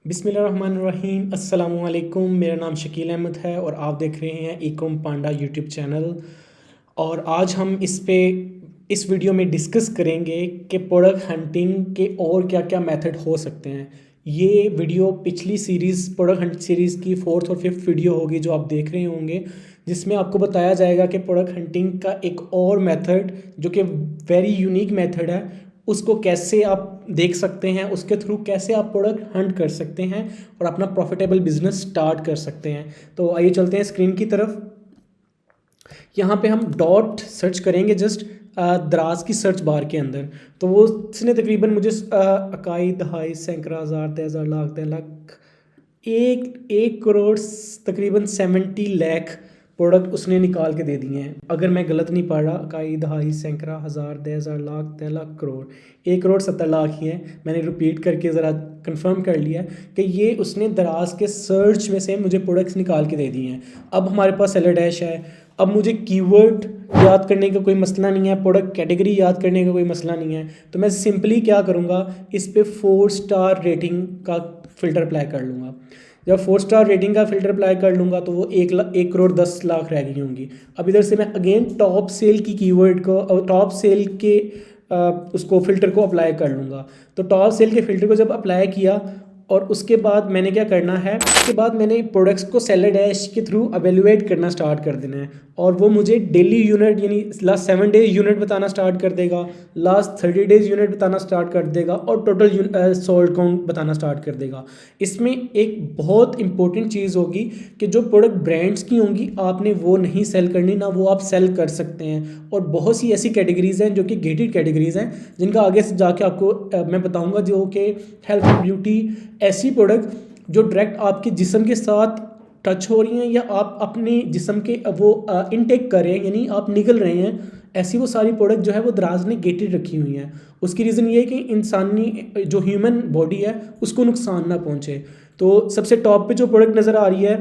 बिस्मिल्लाहिर्रहमानिर्रहीम अस्सलामुअलैकुम। मेरा नाम शकील अहमद है और आप देख रहे हैं इकोम पांडा यूट्यूब चैनल। और आज हम इस वीडियो में डिस्कस करेंगे कि प्रोडक्ट हंटिंग के और क्या क्या मेथड हो सकते हैं। ये वीडियो पिछली सीरीज़ प्रोडक्ट हंट सीरीज़ की फोर्थ और फिफ्थ वीडियो होगी जो आप देख रहे होंगे, जिसमें आपको बताया जाएगा कि प्रोडक्ट हंटिंग का एक और मेथड जो कि वेरी यूनिक मेथड है, उसको कैसे आप देख सकते हैं, उसके थ्रू कैसे आप प्रोडक्ट हंट कर सकते हैं और अपना प्रॉफिटेबल बिजनेस स्टार्ट कर सकते हैं। तो आइए चलते हैं स्क्रीन की तरफ। यहाँ पे हम डॉट सर्च करेंगे जस्ट दराज की सर्च बार के अंदर, तो वो इसने तकरीबन मुझे इकाई दहाई सैकड़ा हज़ार 10,000 लाख 10 लाख एक करोड़ तकरीबन 70 लाख प्रोडक्ट उसने निकाल के दे दिए हैं। अगर मैं गलत नहीं पढ़ रहा, इकाई दहाई सैकड़ा हज़ार 10,000 लाख 10 लाख करोड़ 1,70,00,000 ही हैं। मैंने रिपीट करके ज़रा कंफर्म कर लिया कि ये उसने दराज के सर्च में से मुझे प्रोडक्ट्स निकाल के दे दिए हैं। अब हमारे पास सेलर डैश है। अब मुझे कीवर्ड याद करने का कोई मसला नहीं है, प्रोडक्ट कैटेगरी याद करने का कोई मसला नहीं है। तो मैं सिंपली क्या करूँगा, इस पर 4 स्टार रेटिंग का फ़िल्टर अप्लाई कर लूँगा। जब 4 स्टार रेटिंग का फ़िल्टर अप्लाई कर लूँगा तो वो 1,10,00,000 रह गई होंगी। अब इधर से मैं अगेन टॉप सेल की कीवर्ड को और टॉप सेल के उसको फ़िल्टर को अप्लाई कर लूँगा। तो टॉप सेल के फ़िल्टर को जब अप्लाई किया और उसके बाद मैंने क्या करना है, उसके बाद मैंने प्रोडक्ट्स को सेलर डैश के थ्रू एवेलुएट करना स्टार्ट कर देना है। और वो मुझे डेली यूनिट यानी लास्ट 7 डेज यूनिट बताना स्टार्ट कर देगा, लास्ट 30 डेज यूनिट बताना स्टार्ट कर देगा और टोटल सोल्ड काउंट बताना स्टार्ट कर देगा। इसमें एक बहुत इंपॉर्टेंट चीज़ होगी कि जो प्रोडक्ट ब्रांड्स की होंगी आपने वो नहीं सेल करनी, ना वो आप सेल कर सकते हैं। और बहुत सी ऐसी कैटेगरीज़ हैं जो कि गेटेड कैटेगरीज़ हैं, जिनका आगे से जाके आपको मैं बताऊँगा, जो कि हेल्थ एंड ब्यूटी, ऐसी प्रोडक्ट जो डायरेक्ट आपके जिस्म के साथ टच हो रही हैं या आप अपने जिस्म के वो इनटेक कर रहे हैं, यानी आप निकल रहे हैं, ऐसी वो सारी प्रोडक्ट जो है वो दराज ने गेटेड रखी हुई हैं। उसकी रीज़न ये है कि इंसानी जो ह्यूमन बॉडी है उसको नुकसान ना पहुंचे। तो सबसे टॉप पे जो प्रोडक्ट नज़र आ रही है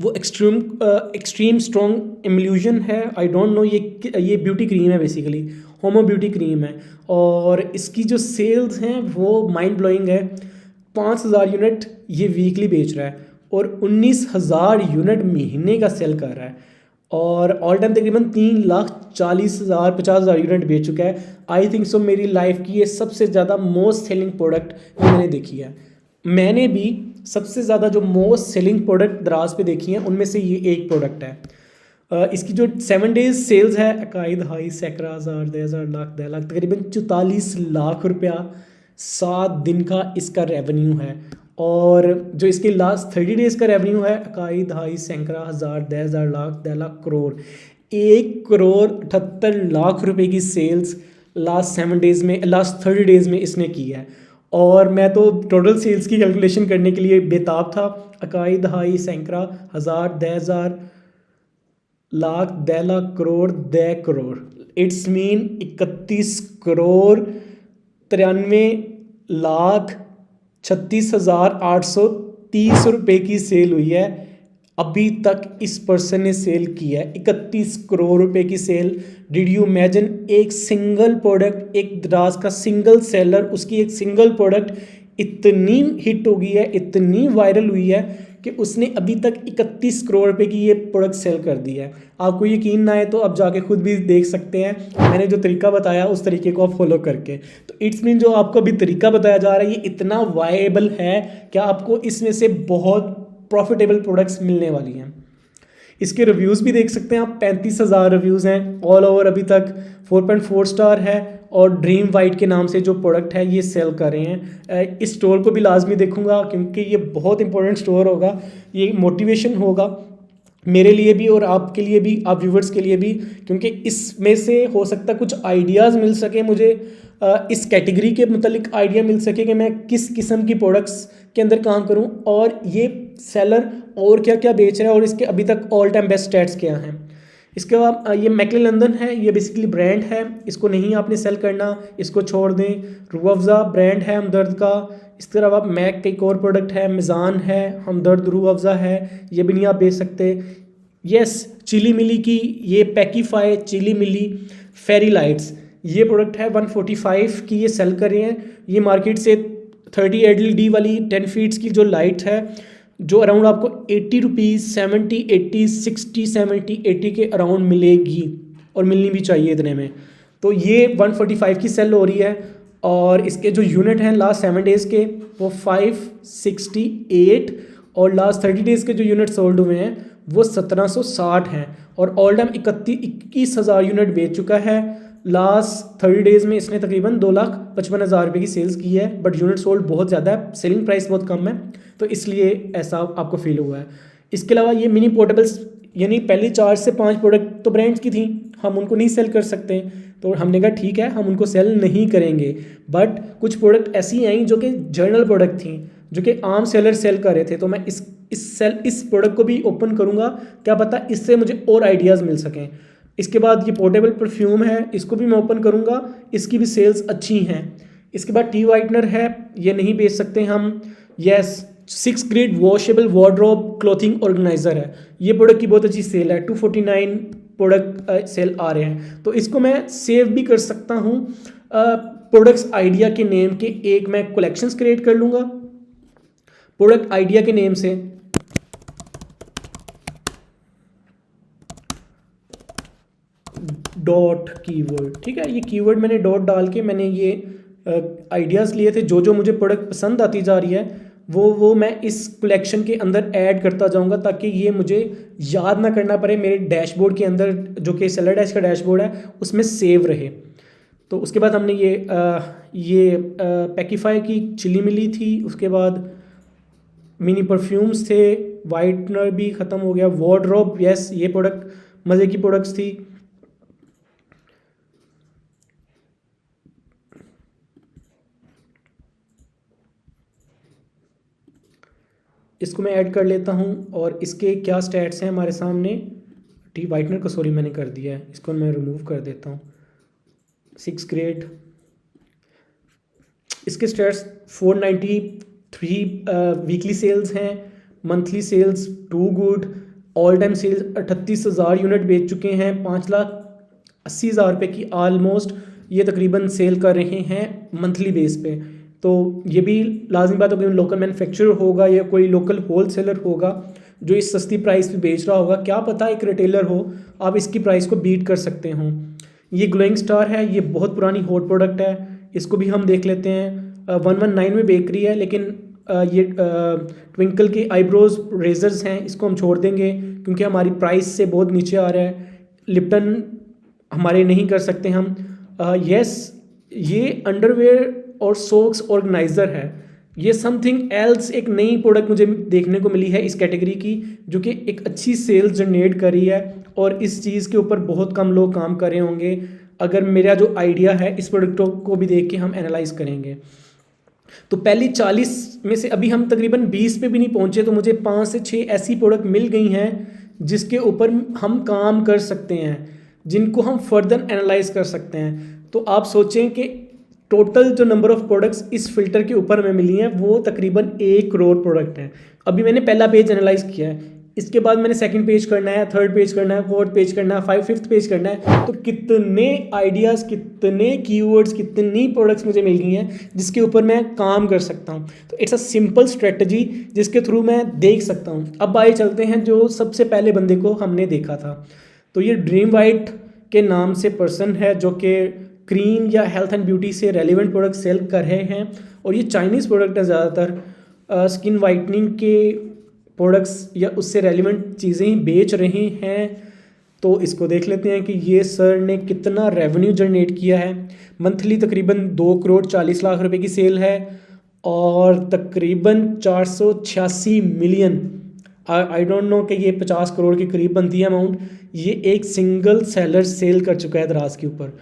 वो एक्सट्रीम स्ट्रॉन्ग इम्यूजन है। आई डोंट नो ये ब्यूटी क्रीम है, बेसिकली होमो ब्यूटी क्रीम है। और इसकी जो सेल्स हैं वो माइंड ब्लोइंग है। 5,000 यूनिट ये वीकली बेच रहा है और 19,000 यूनिट महीने का सेल कर रहा है। और ऑल टाइम तकरीबन 3,40,000 50,000 यूनिट बेच चुका है। आई थिंक सो मेरी लाइफ की ये सबसे ज़्यादा मोस्ट सेलिंग प्रोडक्ट मैंने देखी है। मैंने भी सबसे ज़्यादा जो मोस्ट सेलिंग प्रोडक्ट दराज पे देखी हैं उनमें से ये एक प्रोडक्ट है। इसकी जो 7 डेज सेल्स है, इकाई दहाई सैकड़ा हज़ार 10,000 लाख 10 लाख तकरीबन 44 लाख रुपया 7 दिन का इसका रेवेन्यू है। और जो इसके लास्ट 30 डेज़ का रेवेन्यू है, इकाई दहाई सैकड़ा हज़ार 10,000 लाख 10 लाख करोड़ 1,78,00,000 रुपए की सेल्स लास्ट 7 डेज़ में, लास्ट 30 डेज़ में इसने की है। और मैं तो टोटल सेल्स की कैलकुलेशन करने के लिए बेताब था। इकाई दहाई सैकड़ा हज़ार 10,000 लाख 10 लाख करोड़ 10 करोड़, इट्स मीन 31 करोड़ 93,36,830 रुपये की सेल हुई है। अभी तक इस पर्सन ने सेल की है 31 करोड़ रुपए की सेल। डिड यू इमेजिन, एक सिंगल प्रोडक्ट, एक दराज का सिंगल सेलर, उसकी एक सिंगल प्रोडक्ट इतनी हिट हो गई है, इतनी वायरल हुई है कि उसने अभी तक 31 करोड़ रुपए की ये प्रोडक्ट सेल कर दी है। आपको यकीन ना आए तो आप जाके खुद भी देख सकते हैं, मैंने जो तरीका बताया उस तरीके को आप फॉलो करके। तो इट्स मीन जो आपको अभी तरीका बताया जा रहा है ये इतना वायबल है कि आपको इसमें से बहुत प्रॉफिटेबल प्रोडक्ट्स मिलने वाली हैं। इसके रिव्यूज़ भी देख सकते हैं आप, 35,000 रिव्यूज़ हैं ऑल ओवर। अभी तक 4.4 स्टार है और ड्रीम वाइट के नाम से जो प्रोडक्ट है ये सेल कर रहे हैं। इस स्टोर को भी लाजमी देखूंगा क्योंकि ये बहुत इंपॉर्टेंट स्टोर होगा। ये मोटिवेशन होगा मेरे लिए भी और आपके लिए भी, आप व्यूवर्स के लिए भी, क्योंकि इसमें से हो सकता है कुछ आइडियाज़ मिल सके मुझे, इस कैटेगरी के मतलब आइडिया मिल सके कि मैं किस किस्म की प्रोडक्ट्स के अंदर काम करूं और ये सेलर और क्या क्या बेच रहा है और इसके अभी तक ऑल टाइम बेस्ट स्टैट्स क्या हैं। इसके बाद ये मैकले लंदन है, ये बेसिकली ब्रांड है, इसको नहीं आपने सेल करना, इसको छोड़ दें। रूह अफ़ज़ा ब्रांड है हमदर्द का। इस तरह आप मैक का एक और प्रोडक्ट है, मिज़ान है, हमदर्द रूह अफ़ज़ा है, ये भी नहीं आप बेच सकते। यस, चिली मिली की ये पैकीफाई चिली मिली फेरी लाइट्स, ये प्रोडक्ट है 145 की, ये सेल कर रहे हैं। ये मार्केट से 30 LED वाली 10 फीट्स की जो लाइट है, जो अराउंड आपको 80 रुपीज़ 70 80 60 70 80 के अराउंड मिलेगी, और मिलनी भी चाहिए इतने में। तो ये 145 की सेल हो रही है, और इसके जो यूनिट हैं लास्ट 7 डेज़ के वो 568, और लास्ट 30 डेज़ के जो यूनिट सोल्ड हुए हैं वो 1760 हैं, और ऑल टाइम 21,000 यूनिट बेच चुका है। लास्ट 30 डेज़ में इसने तकरीबन 2,55,000 रुपये की सेल्स की है, बट यूनिट सोल्ड बहुत ज़्यादा है, सेलिंग प्राइस बहुत कम है, तो इसलिए ऐसा आपको फील हुआ है। इसके अलावा ये मिनी पोर्टेबल्स, यानी पहली 4 से 5 प्रोडक्ट तो ब्रांड्स की थी, हम उनको नहीं सेल कर सकते, तो हमने कहा ठीक है हम उनको सेल नहीं करेंगे। बट कुछ प्रोडक्ट ऐसी आई जो कि जर्नल प्रोडक्ट थी, जो कि आम सेलर सेल कर रहे थे, तो मैं इस प्रोडक्ट को भी ओपन करूँगा, क्या पता इससे मुझे और आइडियाज़ मिल सकें। इसके बाद ये पोर्टेबल परफ्यूम है, इसको भी मैं ओपन करूँगा, इसकी भी सेल्स अच्छी हैं। इसके बाद टी वाइटनर है, ये नहीं बेच सकते हम। Yes, 6 grade washable wardrobe clothing organiser है, ये प्रोडक्ट की बहुत अच्छी सेल है, 249 प्रोडक्ट सेल आ रहे हैं, तो इसको मैं सेव भी कर सकता हूँ। प्रोडक्ट्स आइडिया के नेम के एक मैं कलेक्शंस क्रिएट कर लूँगा प्रोडक्ट आइडिया के नेम से। डॉट कीवर्ड, ठीक है, ये कीवर्ड मैंने डॉट डाल के मैंने ये आइडियाज़ लिए थे, जो जो मुझे प्रोडक्ट पसंद आती जा रही है वो मैं इस कलेक्शन के अंदर ऐड करता जाऊंगा, ताकि ये मुझे याद ना करना पड़े, मेरे डैशबोर्ड के अंदर जो कि सेलर डैश का डैशबोर्ड है उसमें सेव रहे। तो उसके बाद हमने ये पैकीफाई की चिली मिली थी, उसके बाद मिनी परफ्यूम्स थे, वाइटनर भी ख़त्म हो गया, वार्डरोब, यस ये प्रोडक्ट मज़े की प्रोडक्ट्स थी। इसको मैं ऐड कर लेता हूँ, और इसके क्या स्टैट्स हैं हमारे सामने। टी वाइटनर को सॉरी मैंने कर दिया है, इसको मैं रिमूव कर देता हूँ। 6 ग्रेड, इसके स्टैट्स 493 वीकली सेल्स हैं, monthly sales 2 good, all time sales 38,000 unit बेच चुके हैं, 5,80,000 रुपये की ऑलमोस्ट ये तकरीबन सेल कर रहे हैं मंथली बेस पे। तो ये भी लाजमी बात होगी, लोकल मैन्युफैक्चरर होगा या कोई लोकल होल सेलर होगा जो इस सस्ती प्राइस पे बेच रहा होगा, क्या पता एक रिटेलर हो, आप इसकी प्राइस को बीट कर सकते हो। ये ग्लोइंग स्टार है, ये बहुत पुरानी हॉट प्रोडक्ट है, इसको भी हम देख लेते हैं। 119 में बेक रही है, लेकिन ये ट्विंकल के आईब्रोज रेजर्स हैं, इसको हम छोड़ देंगे क्योंकि हमारी प्राइस से बहुत नीचे आ रहा है। लिप्टन हमारे नहीं कर सकते हम। यस, ये अंडरवेयर और सॉक्स ऑर्गेनाइज़र है, ये समथिंग एल्स, एक नई प्रोडक्ट मुझे देखने को मिली है इस कैटेगरी की, जो कि एक अच्छी सेल्स जनरेट कर रही है, और इस चीज़ के ऊपर बहुत कम लोग काम कर रहे होंगे। अगर मेरा जो आइडिया है इस प्रोडक्टों को भी देख के हम एनालाइज करेंगे, तो पहली 40 में से अभी हम तकरीबन 20 पे भी नहीं पहुंचे, तो मुझे 5 से 6 ऐसी प्रोडक्ट मिल गई हैं जिसके ऊपर हम काम कर सकते हैं, जिनको हम फर्दर एनालाइज कर सकते हैं। तो आप सोचें कि टोटल जो नंबर ऑफ प्रोडक्ट्स इस फिल्टर के ऊपर हमें मिली हैं वो तकरीबन 1 करोड़ प्रोडक्ट हैं। अभी मैंने पहला पेज एनालाइज किया है, इसके बाद मैंने सेकंड पेज करना है, थर्ड पेज करना है, फोर्थ पेज करना है, फिफ्थ पेज करना है। तो कितने आइडियाज़, कितने कीवर्ड्स, कितनी प्रोडक्ट्स मुझे मिल गई हैं जिसके ऊपर मैं काम कर सकता हूँ। तो इट्स अ सिंपल स्ट्रेटजी जिसके थ्रू मैं देख सकता हूँ। अब आए चलते हैं जो सबसे पहले बंदे को हमने देखा था, तो ये ड्रीम वाइट के नाम से पर्सन है जो कि क्रीम या हेल्थ एंड ब्यूटी से रेलिवेंट प्रोडक्ट सेल कर रहे हैं, और ये चाइनीज़ प्रोडक्ट है ज़्यादातर, स्किन वाइटनिंग के प्रोडक्ट्स या उससे रेलिवेंट चीज़ें ही बेच रहे हैं। तो इसको देख लेते हैं कि ये सर ने कितना रेवेन्यू जनरेट किया है। मंथली तकरीबन 2 करोड़ 40 लाख रुपए की सेल है, और तकरीबन 486 मिलियन, आई डोंट नो कि ये 50 करोड़ के करीब बनती है अमाउंट, ये एक सिंगल सेलर सेल कर चुका है दराज के ऊपर।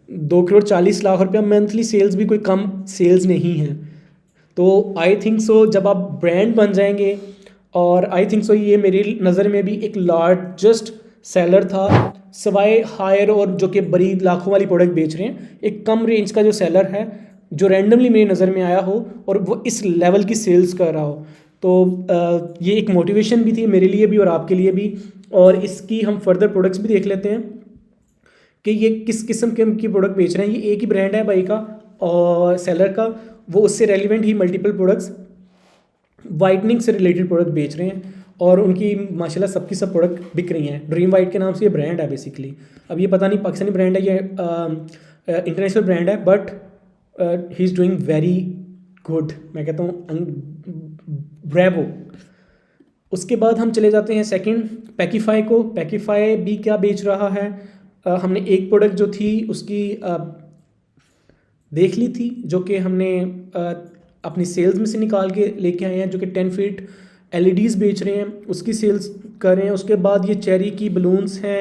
2 करोड़ 40 लाख रुपया मंथली सेल्स भी कोई कम सेल्स नहीं है। तो आई थिंक सो जब आप ब्रांड बन जाएंगे, और आई थिंक सो ये मेरी नज़र में भी एक लार्जेस्ट सेलर था, सवाए हायर और जो कि बड़ी लाखों वाली प्रोडक्ट बेच रहे हैं, एक कम रेंज का जो सेलर है जो रैंडमली मेरी नज़र में आया हो और वो इस लेवल की सेल्स कर रहा हो। तो ये एक मोटिवेशन भी थी मेरे लिए भी और आपके लिए भी। और इसकी हम फर्दर प्रोडक्ट्स भी देख लेते हैं कि ये किस किस्म के प्रोडक्ट बेच रहे हैं। ये एक ही ब्रांड है भाई का और सेलर का, वो उससे रेलिवेंट ही मल्टीपल प्रोडक्ट्स वाइटनिंग से रिलेटेड प्रोडक्ट बेच रहे हैं और उनकी माशाल्लाह सबकी सब प्रोडक्ट बिक रही हैं। ड्रीम वाइट के नाम से ये ब्रांड है बेसिकली। अब ये पता नहीं पाकिस्तानी ब्रांड है, ये इंटरनेशनल ब्रांड है, but he is doing very good, मैं कहता हूँ ब्रेवो। उसके बाद हम चले जाते हैं सेकंड पैकीफाई को। पैकीफाई भी क्या बेच रहा है, हमने एक प्रोडक्ट जो थी उसकी देख ली थी, जो कि हमने अपनी सेल्स में से निकाल के लेके आए हैं, जो कि 10 फीट LEDs बेच रहे हैं, उसकी सेल्स कर रहे हैं। उसके बाद ये चेरी की बलून्स हैं,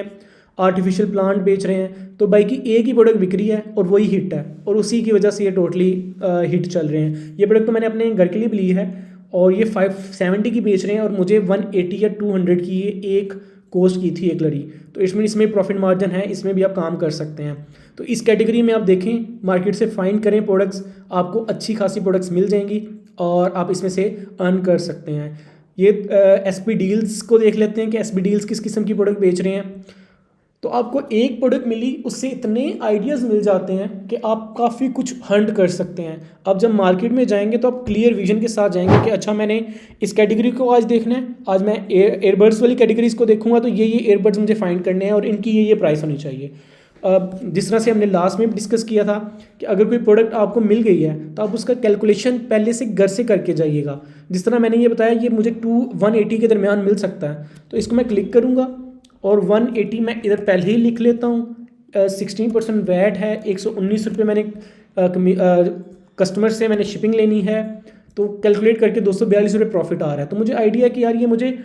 आर्टिफिशियल प्लांट बेच रहे हैं। तो भाई की एक ही प्रोडक्ट बिक रही है और वही हिट है, और उसी की वजह से ये टोटली हिट चल रहे हैं। ये प्रोडक्ट तो मैंने अपने घर के लिए भी ली है और ये 570 की बेच रहे हैं और मुझे 180 या 200 की ये एक कॉस्ट की थी एक लड़ी। तो इसमें प्रॉफिट मार्जिन है, इसमें भी आप काम कर सकते हैं। तो इस कैटेगरी में आप देखें, मार्केट से फाइंड करें प्रोडक्ट्स, आपको अच्छी खासी प्रोडक्ट्स मिल जाएंगी और आप इसमें से अर्न कर सकते हैं। ये SB डील्स को देख लेते हैं कि SB डील्स किस किस्म की प्रोडक्ट बेच रहे हैं। तो आपको एक प्रोडक्ट मिली, उससे इतने आइडियाज़ मिल जाते हैं कि आप काफ़ी कुछ हंट कर सकते हैं। अब जब मार्केट में जाएंगे तो आप क्लियर विजन के साथ जाएंगे कि अच्छा मैंने इस कैटेगरी को आज देखना है, आज मैं एयरबड्स वाली कैटेगरीज को देखूंगा, तो ये एयरबड्स मुझे फाइंड करने हैं और इनकी ये प्राइस होनी चाहिए। जिस तरह से हमने लास्ट में भी डिस्कस किया था कि अगर कोई प्रोडक्ट आपको मिल गई है तो आप उसका कैलकुलेशन पहले से घर से करके जाइएगा। जिस तरह मैंने ये बताया, ये मुझे 180 के दरमियान मिल सकता है, तो इसको मैं क्लिक करूँगा और 180 मैं इधर पहले ही लिख लेता हूँ। 16% वैट है, 119 रुपये मैंने कस्टमर से मैंने शिपिंग लेनी है, तो कैलकुलेट करके 242 रुपये प्रॉफिट आ रहा है। तो मुझे आइडिया कि यार ये मुझे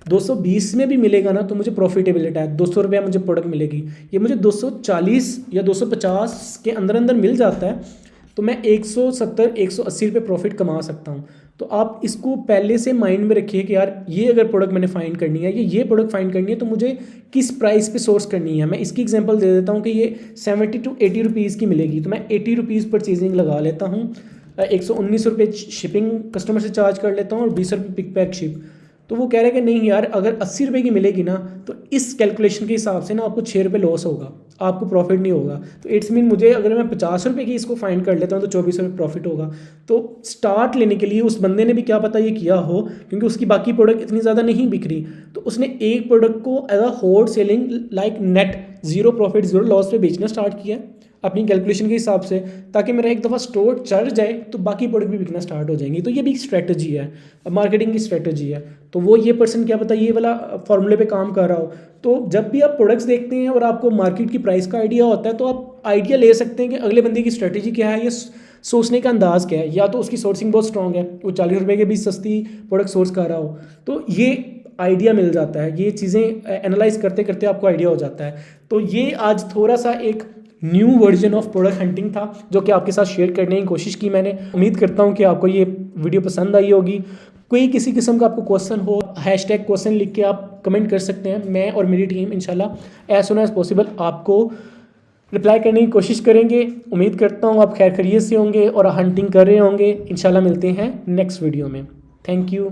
220 में भी मिलेगा ना तो मुझे प्रॉफिटेबिलिटी है, 200 रुपया मुझे प्रोडक्ट मिलेगी। ये मुझे 240 या 250 के अंदर अंदर मिल जाता है तो मैं 170-180 रुपये प्रॉफिट कमा सकता हूँ। तो आप इसको पहले से माइंड में रखिए कि यार ये अगर प्रोडक्ट मैंने फाइंड करनी है, ये प्रोडक्ट फाइंड करनी है, तो मुझे किस प्राइस पे सोर्स करनी है। मैं इसकी एग्जांपल दे देता हूँ कि ये 70 to 80 रुपीज़ की मिलेगी, तो मैं 80 रुपीज़ परचेजिंग लगा लेता हूँ, 119 रुपये शिपिंग कस्टमर से चार्ज कर लेता हूँ और 20 रुपये पिक पैक शिप। तो वो कह रहे हैं कि नहीं यार, अगर 80 रुपये की मिलेगी ना तो इस कैलकुलेशन के हिसाब से ना आपको 6 रुपये लॉस होगा, आपको प्रॉफिट नहीं होगा। तो इट्स मीन मुझे अगर मैं 50 रुपये की इसको फाइंड कर लेता हूँ तो 24 रुपये प्रॉफिट होगा। तो स्टार्ट लेने के लिए उस बंदे ने भी क्या पता ये किया हो, क्योंकि उसकी बाकी प्रोडक्ट इतनी ज़्यादा नहीं बिक रही, तो उसने एक प्रोडक्ट को as a hold selling like net 0 profit 0 loss पे बेचना स्टार्ट किया अपनी कैलकुलेशन के हिसाब से, ताकि मेरा एक दफ़ा स्टोर चढ़ जाए तो बाकी प्रोडक्ट भी बिकना स्टार्ट हो जाएंगी। तो ये भी एक स्ट्रेटजी है, मार्केटिंग की स्ट्रेटजी है। तो वो ये पर्सन क्या पता ये वाला फॉर्मूले पे काम कर रहा हो। तो जब भी आप प्रोडक्ट्स देखते हैं और आपको मार्केट की प्राइस का आइडिया होता है, तो आप आइडिया ले सकते हैं कि अगले बंदे की स्ट्रेटजी क्या है, ये सोचने का अंदाज़ क्या है। या तो उसकी सोर्सिंग बहुत स्ट्रॉन्ग है, वो 40 रुपये के भी सस्ती प्रोडक्ट सोर्स कर रहा हो, तो ये आइडिया मिल जाता है। ये चीज़ें एनालाइज करते करते आपको आइडिया हो जाता है। तो ये आज थोड़ा सा एक new version of product hunting था जो कि आपके साथ शेयर करने की कोशिश की मैंने। उम्मीद करता हूँ कि आपको ये वीडियो पसंद आई होगी। कोई किसी किस्म का आपको क्वेश्चन हो, #क्वेश्चन लिख के आप कमेंट कर सकते हैं। मैं और मेरी टीम इंशाल्लाह एज सुन एज पॉसिबल आपको रिप्लाई करने की कोशिश करेंगे। उम्मीद करता हूँ आप खैर खैरियत से होंगे और हंटिंग कर रहे होंगे। इंशाल्लाह मिलते हैं नेक्स्ट वीडियो में। Thank you.